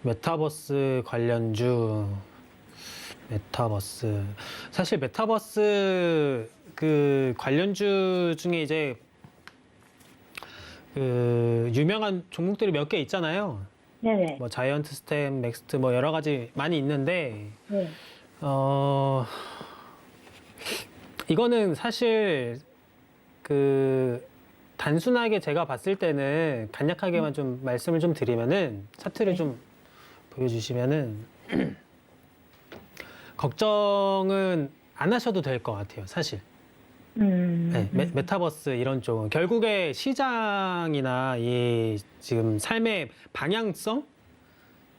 메타버스 관련주. 메타버스. 사실 메타버스 그 관련주 중에 이제 그 유명한 종목들이 몇 개 있잖아요. 네네. 뭐 자이언트 스템, 넥스트 뭐 여러 가지 많이 있는데 네. 이거는 사실 그 단순하게 제가 봤을 때는 간략하게만 좀 말씀을 좀 드리면은 차트를 좀 보여주시면은 걱정은 안 하셔도 될 것 같아요, 사실. 네, 메타버스 이런 쪽 결국에 시장이나 이 지금 삶의 방향성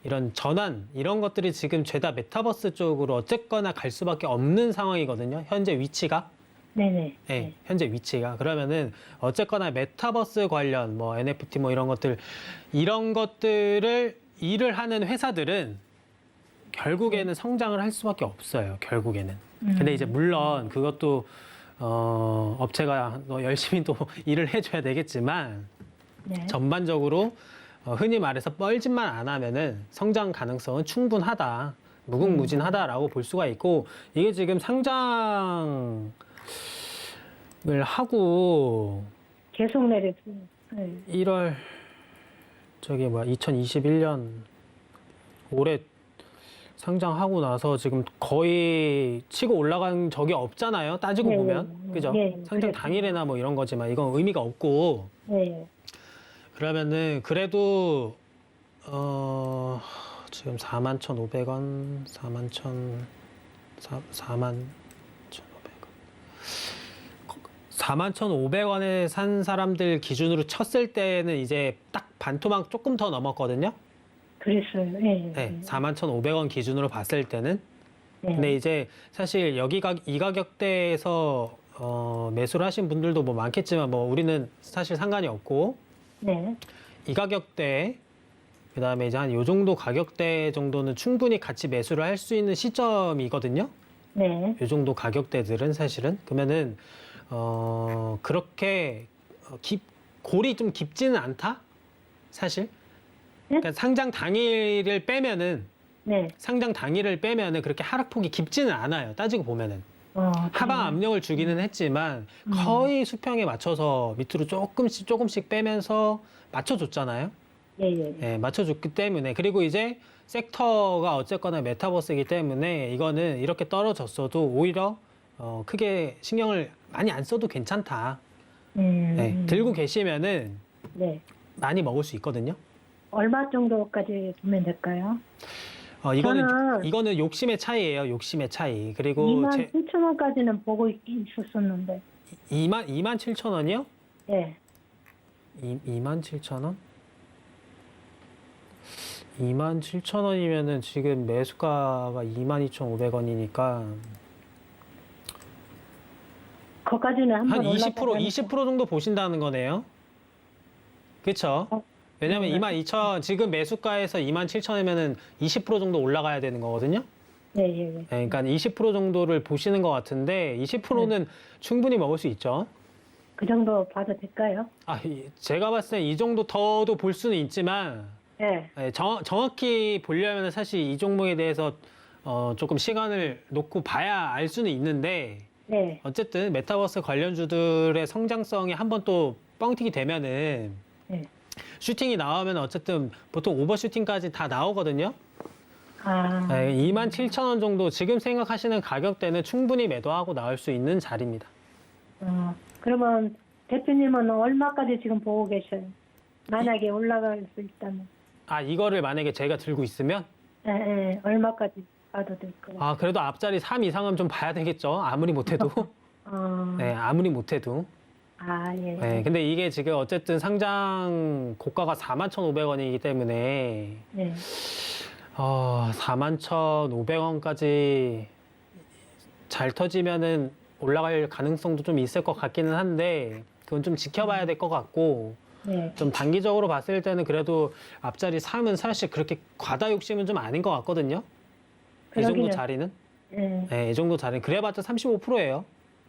이런 전환 이런 것들이 지금 죄다 메타버스 쪽으로 어쨌거나 갈 수밖에 없는 상황이거든요. 현재 위치가. 네네. 네, 현재 위치가. 그러면은 어쨌거나 메타버스 관련 뭐 NFT 뭐 이런 것들을 일을 하는 회사들은 결국에는 성장을 할 수밖에 없어요. 결국에는. 근데 이제 물론 그것도 업체가 열심히 또 일을 해줘야 되겠지만 네. 전반적으로 흔히 말해서 뻘짓만 안 하면은 성장 가능성은 충분하다, 무궁무진하다라고 볼 수가 있고 이게 지금 상장을 하고 계속 내렸어요. 네. 1월 2021년 올해 상장하고 나서 지금 거의 치고 올라간 적이 없잖아요. 따지고 네, 보면. 그죠? 네, 상장 그래서. 당일에나 뭐 이런 거지만 이건 의미가 없고. 네. 그러면은 그래도 지금 41,500원, 41,500원에 산 사람들 기준으로 쳤을 때는 이제 딱 반토막 조금 더 넘었거든요. 그랬어요. 네. 네, 41,500원 기준으로 봤을 때는. 네. 근데 이제 사실 이 가격대에서 매수를 하신 분들도 뭐 많겠지만 뭐 우리는 사실 상관이 없고 네. 이 가격대 그다음에 이제 한 요 정도 가격대 정도는 충분히 같이 매수를 할 수 있는 시점이거든요. 네. 요 정도 가격대들은 사실은 그러면은 그렇게 골이 좀 깊지는 않다 사실. 그러니까 상장 당일을 빼면은 네. 그렇게 하락폭이 깊지는 않아요. 따지고 보면은 하방 그래요? 압력을 주기는 했지만 거의 수평에 맞춰서 밑으로 조금씩 빼면서 맞춰줬잖아요. 예, 예. 네, 맞춰줬기 때문에 그리고 이제 섹터가 어쨌거나 메타버스이기 때문에 이거는 이렇게 떨어졌어도 오히려 크게 신경을 많이 안 써도 괜찮다. 네, 들고 계시면은 네. 많이 먹을 수 있거든요. 얼마 정도까지 보면 될까요? 이거는 욕심의 차이예요. 욕심의 차이. 그리고 27,000원까지는 보고 있었었는데. 27,000원이요? 예. 27,000원? 27,000원이면은 지금 매수가가 22,500원이니까 거기까지는 한 한번 20% 정도 보신다는 거네요. 그렇죠? 왜냐면 22,000 지금 매수가에서 27,000원이면은 20% 정도 올라가야 되는 거거든요. 예, 예, 예. 네, 그러니까 20% 정도를 보시는 것 같은데 20%는 충분히 먹을 수 있죠. 그 정도 봐도 될까요? 제가 봤을 때 이 정도 더도 볼 수는 있지만 예. 정확히 보려면 사실 이 종목에 대해서 조금 시간을 놓고 봐야 알 수는 있는데 네. 어쨌든 메타버스 관련주들의 성장성이 한번 또 뻥튀기 되면은 네. 슈팅이 나오면 어쨌든 보통 오버슈팅까지 다 나오거든요. 아. 27,000원 정도 지금 생각하시는 가격대는 충분히 매도하고 나올 수 있는 자리입니다. 그러면 대표님은 얼마까지 지금 보고 계셔요? 만약에 올라갈 수 있다면. 이거를 만약에 제가 들고 있으면 예, 예. 얼마까지 봐도 될까요? 그래도 앞자리 3 이상은 좀 봐야 되겠죠. 아무리 못해도. 네, 아무리 못해도. 예. 네, 근데 이게 지금 어쨌든 상장 고가가 41,500원이기 때문에 네. 41,500원까지 잘 터지면은 올라갈 가능성도 좀 있을 것 같기는 한데 그건 좀 지켜봐야 될 것 같고 네. 좀 단기적으로 봤을 때는 그래도 앞자리 3은 사실 그렇게 과다 욕심은 좀 아닌 것 같거든요. 이 정도 그러기는. 자리는. 네. 네, 이 정도 자리는 그래봤자 35%예요.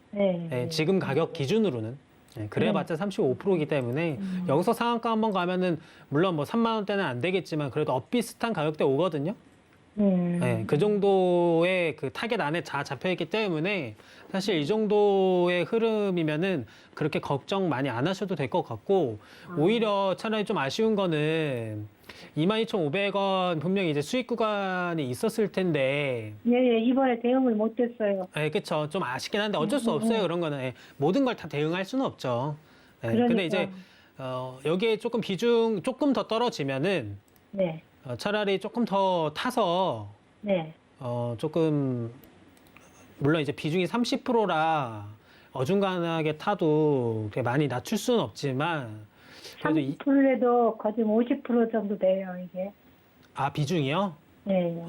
네. 네, 지금 가격 기준으로는. 네, 그래봤자 35%이기 때문에 여기서 상한가 한번 가면은 물론 뭐 3만 원대는 안 되겠지만 그래도 엇비슷한 가격대 오거든요. 네, 그 정도의 그 타겟 안에 다 잡혀있기 때문에 사실 이 정도의 흐름이면은 그렇게 걱정 많이 안 하셔도 될 것 같고 오히려 차라리 좀 아쉬운 거는 22,500원 분명히 이제 수익 구간이 있었을 텐데 예, 예. 이번에 대응을 못했어요. 네, 그쵸. 좀 아쉽긴 한데 어쩔 수 없어요. 그런 거는. 예, 모든 걸 다 대응할 수는 없죠. 예, 근데 그러니까. 이제 여기에 조금 비중 조금 더 떨어지면은 네. 차라리 조금 더 타서 네. 조금 물론 이제 비중이 30%라 어중간하게 타도 그렇게 많이 낮출 수는 없지만 그래도 30%에도 거의 50% 정도 돼요, 이게. 비중이요? 네.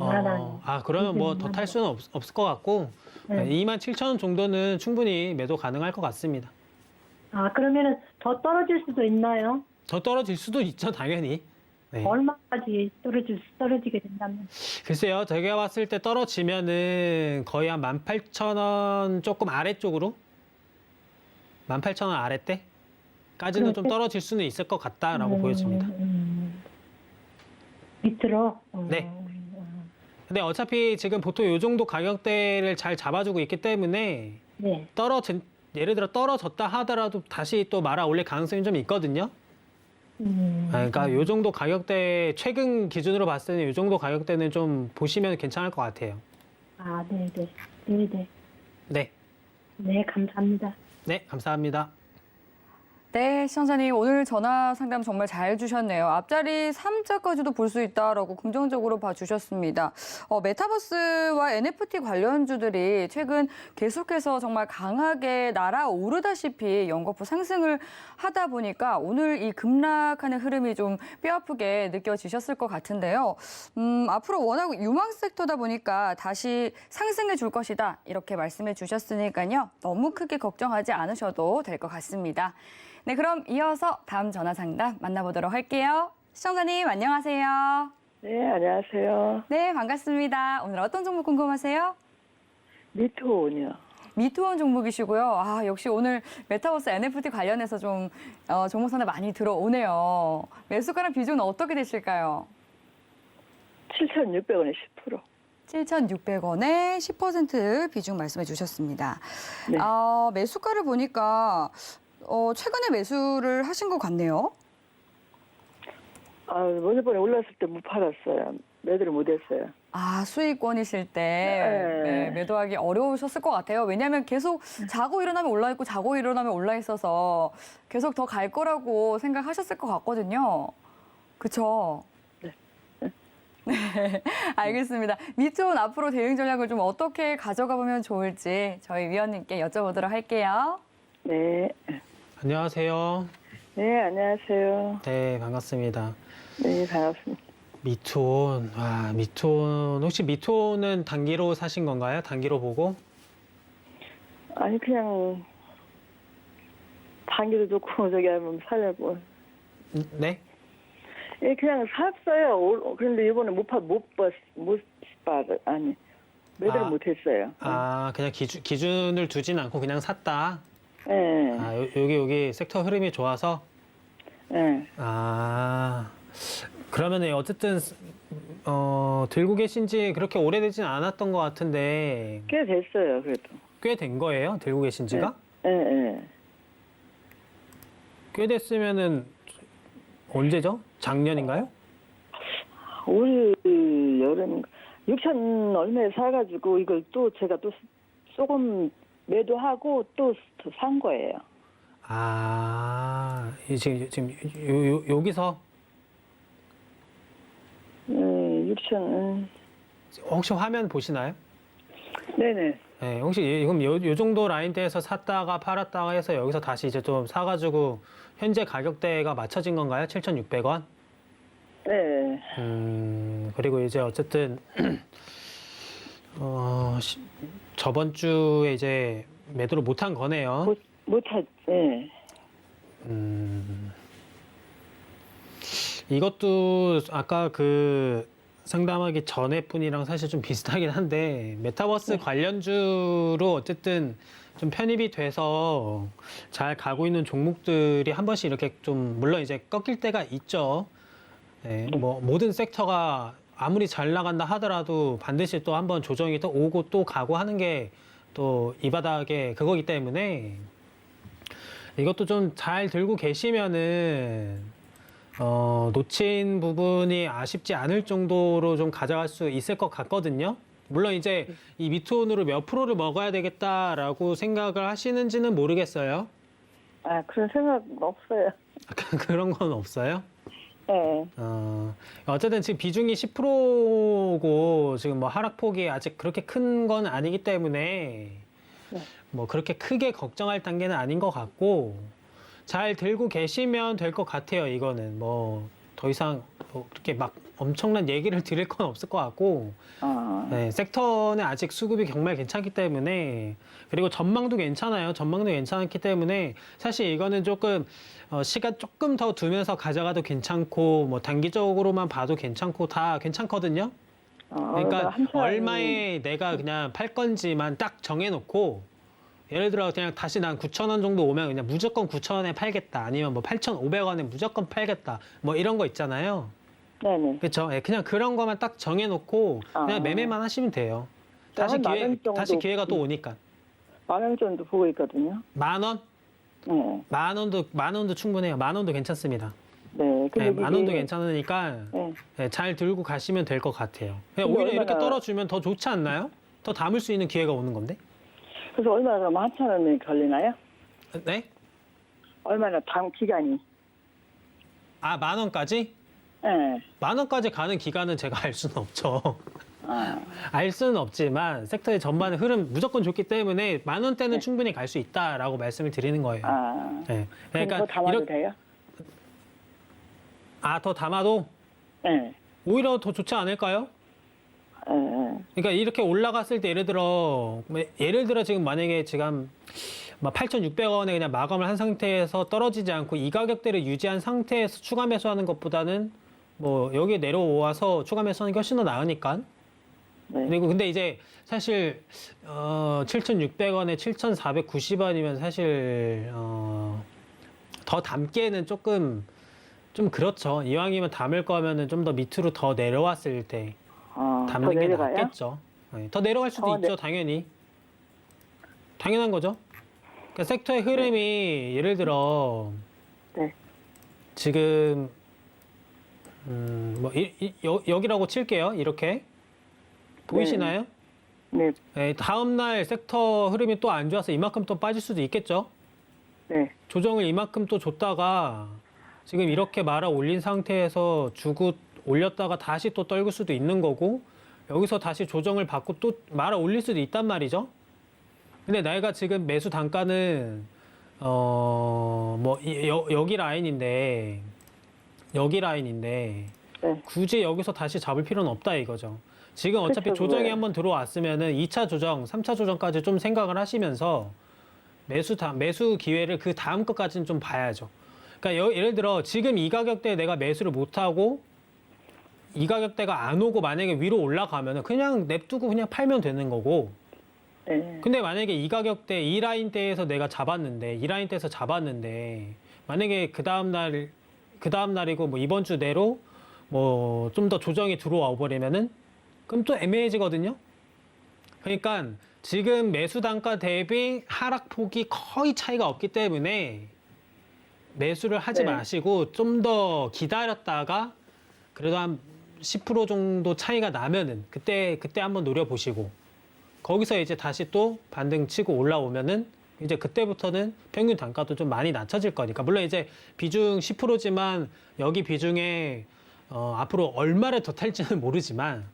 그러면 뭐 더 탈 수는 없을 것 같고 네. 27,000원 정도는 충분히 매도 가능할 것 같습니다. 그러면은 더 떨어질 수도 있나요? 더 떨어질 수도 있죠, 당연히. 네. 얼마까지 떨어지게 된다면? 글쎄요, 제가 봤을 때 떨어지면은 거의 한 18,000원 조금 아래쪽으로? 18,000원 아래때까지는 좀 떨어질 수는 있을 것 같다라고 보여집니다. 밑으로? 네. 근데 어차피 지금 보통 이 정도 가격대를 잘 잡아주고 있기 때문에 네. 예를 들어 떨어졌다 하더라도 다시 또 말아 올릴 가능성이 좀 있거든요. 그러니까 이 정도 가격대 최근 기준으로 봤을 때는 이 정도 가격대는 좀 보시면 괜찮을 것 같아요. 네네. 네네. 네, 네, 감사합니다. 네, 감사합니다. 네, 시청자님 오늘 전화 상담 정말 잘 주셨네요. 앞자리 3자까지도 볼 수 있다라고 긍정적으로 봐주셨습니다. 메타버스와 NFT 관련주들이 최근 계속해서 정말 강하게 날아오르다시피 연거푸 상승을 하다 보니까 오늘 이 급락하는 흐름이 좀 뼈아프게 느껴지셨을 것 같은데요. 앞으로 워낙 유망 섹터다 보니까 다시 상승해 줄 것이다 이렇게 말씀해 주셨으니까요. 너무 크게 걱정하지 않으셔도 될 것 같습니다. 네, 그럼 이어서 다음 전화 상담 만나보도록 할게요. 시청자님 안녕하세요. 네, 안녕하세요. 네, 반갑습니다. 오늘 어떤 종목 궁금하세요? 미투온이요. 미투온 종목이시고요. 아, 역시 오늘 메타버스 NFT 관련해서 좀 종목 상담 많이 들어오네요. 매수가랑 비중은 어떻게 되실까요? 7,600원에 10%. 7,600원에 10% 비중 말씀해 주셨습니다. 네. 매수가를 보니까 최근에 매수를 하신 것 같네요. 저번에 올랐을 때 못 팔았어요. 매도를 못 했어요. 아, 수익권이실 때 네. 매도하기 어려우셨을 것 같아요. 왜냐하면 계속 자고 일어나면 올라있고 자고 일어나면 올라있어서 계속 더 갈 거라고 생각하셨을 것 같거든요. 그렇죠? 네, 알겠습니다. 미투온 앞으로 대응 전략을 좀 어떻게 가져가 보면 좋을지 저희 위원님께 여쭤보도록 할게요. 네. 안녕하세요. 네, 안녕하세요. 네, 반갑습니다. 네, 반갑습니다. 미투온, 미투온. 혹시 미투온은 단기로 사신 건가요? 단기로 보고? 아니, 그냥 단기도 좋고 저기 하면 살려고. 네? 예, 그냥 샀어요. 그런데 이번에 매도를 못 했어요. 그냥 기준을 두진 않고 그냥 샀다. 네. 여기 섹터 흐름이 좋아서? 네. 그러면은 어쨌든, 들고 계신 지 그렇게 오래되진 않았던 것 같은데. 꽤 됐어요, 그래도. 꽤 된 거예요? 들고 계신 지가? 네. 꽤 됐으면은, 언제죠? 작년인가요? 올 여름 6천 얼마에 사가지고 이걸 또 제가 또 조금 매도하고 또 산 거예요. 지금 여기서 6천. 혹시 화면 보시나요? 네네. 네, 혹시 그럼 요 정도 라인대에서 샀다가 팔았다가 해서 여기서 다시 이제 좀 사가지고 현재 가격대가 맞춰진 건가요? 7,600원? 네. 그리고 이제 어쨌든 저번 주에 이제 매도를 못한 거네요. 못하지. 네. 이것도 아까 그 상담하기 전에 분이랑 사실 좀 비슷하긴 한데 메타버스 관련주로 어쨌든 좀 편입이 돼서 잘 가고 있는 종목들이 한 번씩 이렇게 좀 물론 이제 꺾일 때가 있죠. 네, 뭐 모든 섹터가 아무리 잘 나간다 하더라도 반드시 또 한번 조정이 또 오고 또 가고 하는 게 또 이 바닥에 그거기 때문에 이것도 좀 잘 들고 계시면은 놓친 부분이 아쉽지 않을 정도로 좀 가져갈 수 있을 것 같거든요. 물론 이제 이 미투온으로 몇 프로를 먹어야 되겠다라고 생각을 하시는지는 모르겠어요. 그런 생각 없어요. 그런 건 없어요? 네. 어쨌든 지금 비중이 10%고 지금 뭐 하락폭이 아직 그렇게 큰 건 아니기 때문에 뭐 그렇게 크게 걱정할 단계는 아닌 것 같고 잘 들고 계시면 될 것 같아요. 이거는 뭐 더 이상 뭐 그렇게 막 엄청난 얘기를 드릴 건 없을 것 같고 네, 섹터는 아직 수급이 정말 괜찮기 때문에 그리고 전망도 괜찮아요. 전망도 괜찮기 때문에 사실 이거는 조금 시간 조금 더 두면서 가져가도 괜찮고 뭐 단기적으로만 봐도 괜찮고 다 괜찮거든요. 그러니까 얼마에 내가 그냥 팔 건지만 딱 정해놓고 예를 들어 그냥 다시 난 9,000원 정도 오면 그냥 무조건 9,000원에 팔겠다. 아니면 뭐 8,500원에 무조건 팔겠다. 뭐 이런 거 있잖아요. 네네. 그렇죠. 그냥 그런 거만 딱 정해놓고 그냥 매매만 하시면 돼요. 다시 기회가 또 오니까. 10,000원 정도 보고 있거든요. 10,000원? 네. 10,000원도 충분해요. 10,000원도 괜찮습니다. 네. 네, 10,000원도 괜찮으니까 네. 네, 잘 들고 가시면 될 것 같아요. 그냥 오히려 이렇게 떨어주면 더 좋지 않나요? 더 담을 수 있는 기회가 오는 건데. 그래서 얼마나 그럼 1,000원이 걸리나요? 네? 얼마나 다음 기간이? 아, 10,000원까지? 예. 10,000원까지 가는 기간은 제가 알 수는 없죠. 아, 알 수는 없지만 섹터의 전반의 흐름 무조건 좋기 때문에 10,000원대는 충분히 갈 수 있다라고 말씀을 드리는 거예요. 아. 네. 그러니까 더 담아도 돼요? 더 담아도 예. 오히려 더 좋지 않을까요? 예. 그러니까 이렇게 올라갔을 때 예를 들어 지금 만약에 지금 8,600원에 그냥 마감을 한 상태에서 떨어지지 않고 이 가격대를 유지한 상태에서 추가 매수하는 것보다는 뭐 여기 내려와서 추가 매수하는 게 훨씬 더 나으니까. 네. 그리고 근데 이제 사실 7,600원에 7,490원이면 사실 더 담기에는 조금 좀 그렇죠. 이왕이면 담을 거면은 좀 더 밑으로 더 내려왔을 때 더 담는 게 내려가요? 낫겠죠. 네, 더 내려갈 수도 있죠, 당연히. 당연한 거죠. 그러니까 섹터의 흐름이 예를 들어 네. 지금 여기라고 칠게요. 이렇게 보이시나요? 네. 네, 다음 날 섹터 흐름이 또 안 좋아서 이만큼 또 빠질 수도 있겠죠. 네. 조정을 이만큼 또 줬다가 지금 이렇게 말아 올린 상태에서 주고 올렸다가 다시 또 떨굴 수도 있는 거고 여기서 다시 조정을 받고 또 말아 올릴 수도 있단 말이죠. 근데 내가 지금 매수 단가는 여기 라인인데 네. 굳이 여기서 다시 잡을 필요는 없다 이거죠. 지금 어차피 그쵸, 조정이 그거예요. 한번 들어왔으면은 2차 조정, 3차 조정까지 좀 생각을 하시면서 매수 기회를 그 다음 것까지는 좀 봐야죠. 그러니까 예를 들어 지금 이 가격대에 내가 매수를 못 하고 이 가격대가 안 오고 만약에 위로 올라가면은 그냥 냅두고 그냥 팔면 되는 거고. 네. 근데 만약에 이 가격대, 이 라인대에서 내가 잡았는데, 이 라인대에서 잡았는데, 만약에 그 다음 날이고 뭐 이번 주 내로 뭐 좀 더 조정이 들어와 버리면은 그럼 또 애매해지거든요. 그러니까 지금 매수 단가 대비 하락폭이 거의 차이가 없기 때문에 매수를 하지 네. 마시고 좀 더 기다렸다가 그래도 한 10% 정도 차이가 나면은 그때 한번 노려보시고 거기서 이제 다시 또 반등 치고 올라오면은 이제 그때부터는 평균 단가도 좀 많이 낮춰질 거니까. 물론 이제 비중 10%지만 여기 비중에 앞으로 얼마를 더 탈지는 모르지만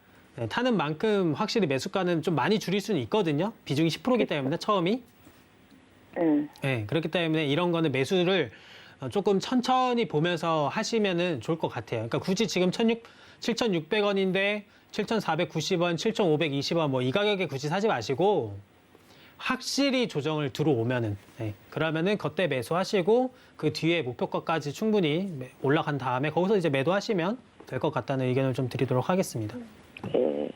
타는 만큼 확실히 매수가는 좀 많이 줄일 수는 있거든요. 비중이 10%이기 때문에 처음이. 네. 네, 그렇기 때문에 이런 거는 매수를 조금 천천히 보면서 하시면은 좋을 것 같아요. 그러니까 굳이 지금 7,600원인데 7,490원, 7,520원 뭐 이 가격에 굳이 사지 마시고 확실히 조정을 들어오면은 그러면은 그때 매수하시고 그 뒤에 목표가까지 충분히 올라간 다음에 거기서 이제 매도하시면 될 것 같다는 의견을 좀 드리도록 하겠습니다. 네.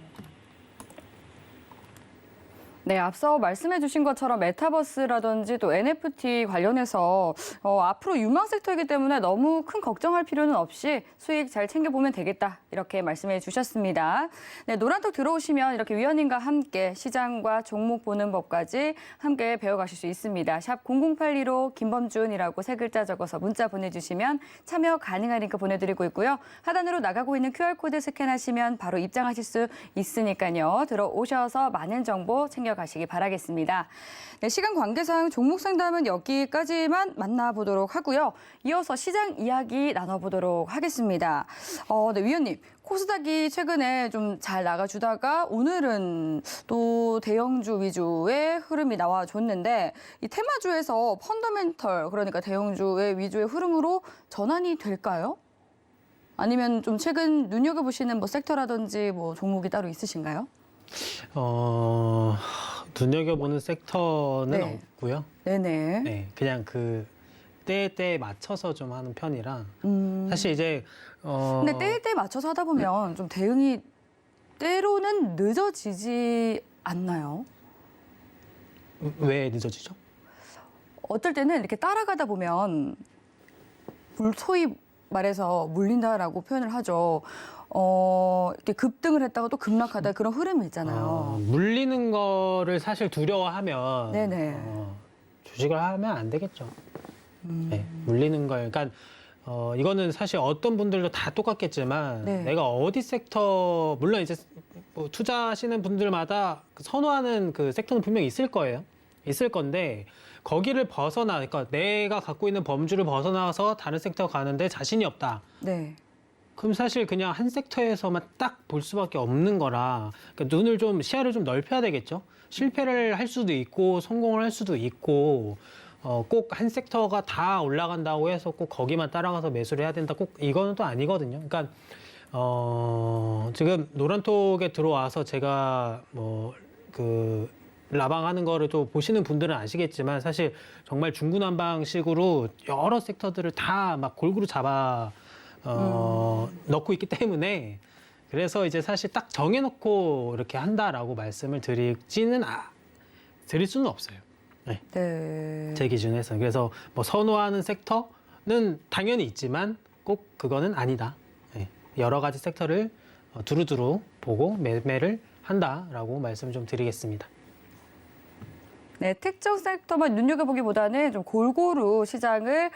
네, 앞서 말씀해 주신 것처럼 메타버스라든지 또 NFT 관련해서 앞으로 유망 섹터이기 때문에 너무 큰 걱정할 필요는 없이 수익 잘 챙겨보면 되겠다 이렇게 말씀해 주셨습니다. 네, 노란톡 들어오시면 이렇게 위원님과 함께 시장과 종목 보는 법까지 함께 배워가실 수 있습니다. 샵 0082로 김범준이라고 세 글자 적어서 문자 보내주시면 참여 가능한 링크 보내드리고 있고요. 하단으로 나가고 있는 QR코드 스캔하시면 바로 입장하실 수 있으니까요. 들어오셔서 많은 정보 챙겨가시기 바라겠습니다. 네, 시간 관계상 종목 상담은 여기까지만 만나보도록 하고요. 이어서 시장 이야기 나눠보도록 하겠습니다. 네, 위원님. 코스닥이 최근에 좀 잘 나가주다가 오늘은 또 대형주 위주의 흐름이 나와줬는데 이 테마주에서 펀더멘털 그러니까 대형주의 위주의 흐름으로 전환이 될까요? 아니면 좀 최근 눈여겨보시는 뭐 섹터라든지 뭐 종목이 따로 있으신가요? 눈여겨보는 섹터는 네. 없고요. 네네. 네, 그냥 그 때에 맞춰서 좀 하는 편이라 사실 이제 근데 때에 맞춰서 하다 보면 좀 대응이 때로는 늦어지지 않나요? 왜 늦어지죠? 어떨 때는 이렇게 따라가다 보면 소위 말해서 물린다라고 표현을 하죠. 이렇게 급등을 했다가 또 급락하다 그런 흐름이 있잖아요. 물리는 거를 사실 두려워하면 네네. 주식을 하면 안 되겠죠. 네, 물리는 걸. 그러니까 이거는 사실 어떤 분들도 다 똑같겠지만 네. 내가 어디 섹터 물론 이제 뭐 투자하시는 분들마다 선호하는 그 섹터는 분명히 있을 거예요. 있을 건데 거기를 그러니까 내가 갖고 있는 범주를 벗어나서 다른 섹터 가는데 자신이 없다. 네. 그럼 사실 그냥 한 섹터에서만 딱 볼 수밖에 없는 거라 그러니까 시야를 좀 넓혀야 되겠죠. 실패를 할 수도 있고 성공을 할 수도 있고 꼭 한 섹터가 다 올라간다고 해서 꼭 거기만 따라가서 매수를 해야 된다. 꼭 이거는 또 아니거든요. 그러니까 지금 노란톡에 들어와서 제가 라방하는 거를 또 보시는 분들은 아시겠지만 사실 정말 중구난방식으로 여러 섹터들을 다 막 골고루 잡아 넣고 있기 때문에 그래서 이제 사실 딱 정해놓고 이렇게 한다라고 말씀을 드릴 수는 없어요. 네. 네. 제 기준에서. 그래서 뭐 선호하는 섹터는 당연히 있지만 꼭 그거는 아니다. 네. 여러 가지 섹터를 두루두루 보고 매매를 한다라고 말씀을 좀 드리겠습니다. 네, 특정 섹터만 눈여겨보기보다는 좀 골고루 시장을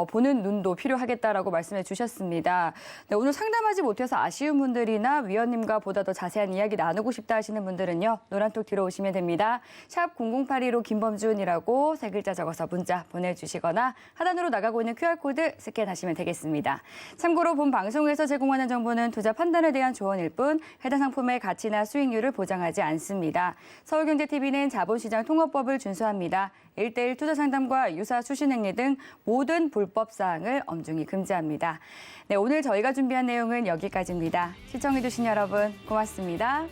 보는 눈도 필요하겠다라고 말씀해 주셨습니다. 네, 오늘 상담하지 못해서 아쉬운 분들이나 위원님과 보다 더 자세한 이야기 나누고 싶다 하시는 분들은요. 노란톡 들어오시면 됩니다. 샵 0082로 김범준이라고 3글자 적어서 문자 보내주시거나 하단으로 나가고 있는 QR코드 스캔하시면 되겠습니다. 참고로 본 방송에서 제공하는 정보는 투자 판단에 대한 조언일 뿐 해당 상품의 가치나 수익률을 보장하지 않습니다. 서울경제TV는 자본시장 통합법을 준수합니다. 1:1 투자 상담과 유사 수신행위 등 모든 불법 사항을 엄중히 금지합니다. 네, 오늘 저희가 준비한 내용은 여기까지입니다. 시청해주신 여러분 고맙습니다.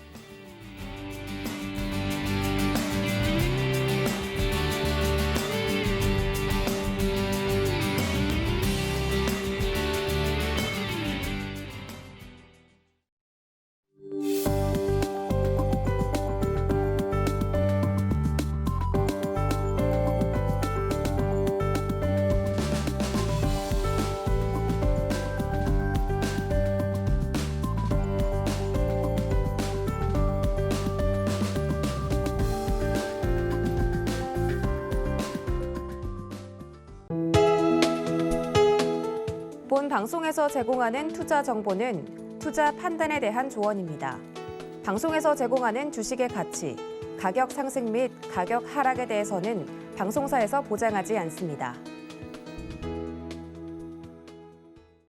본 방송에서 제공하는 투자 정보는 투자 판단에 대한 조언입니다. 방송에서 제공하는 주식의 가치, 가격 상승 및 가격 하락에 대해서는 방송사에서 보장하지 않습니다.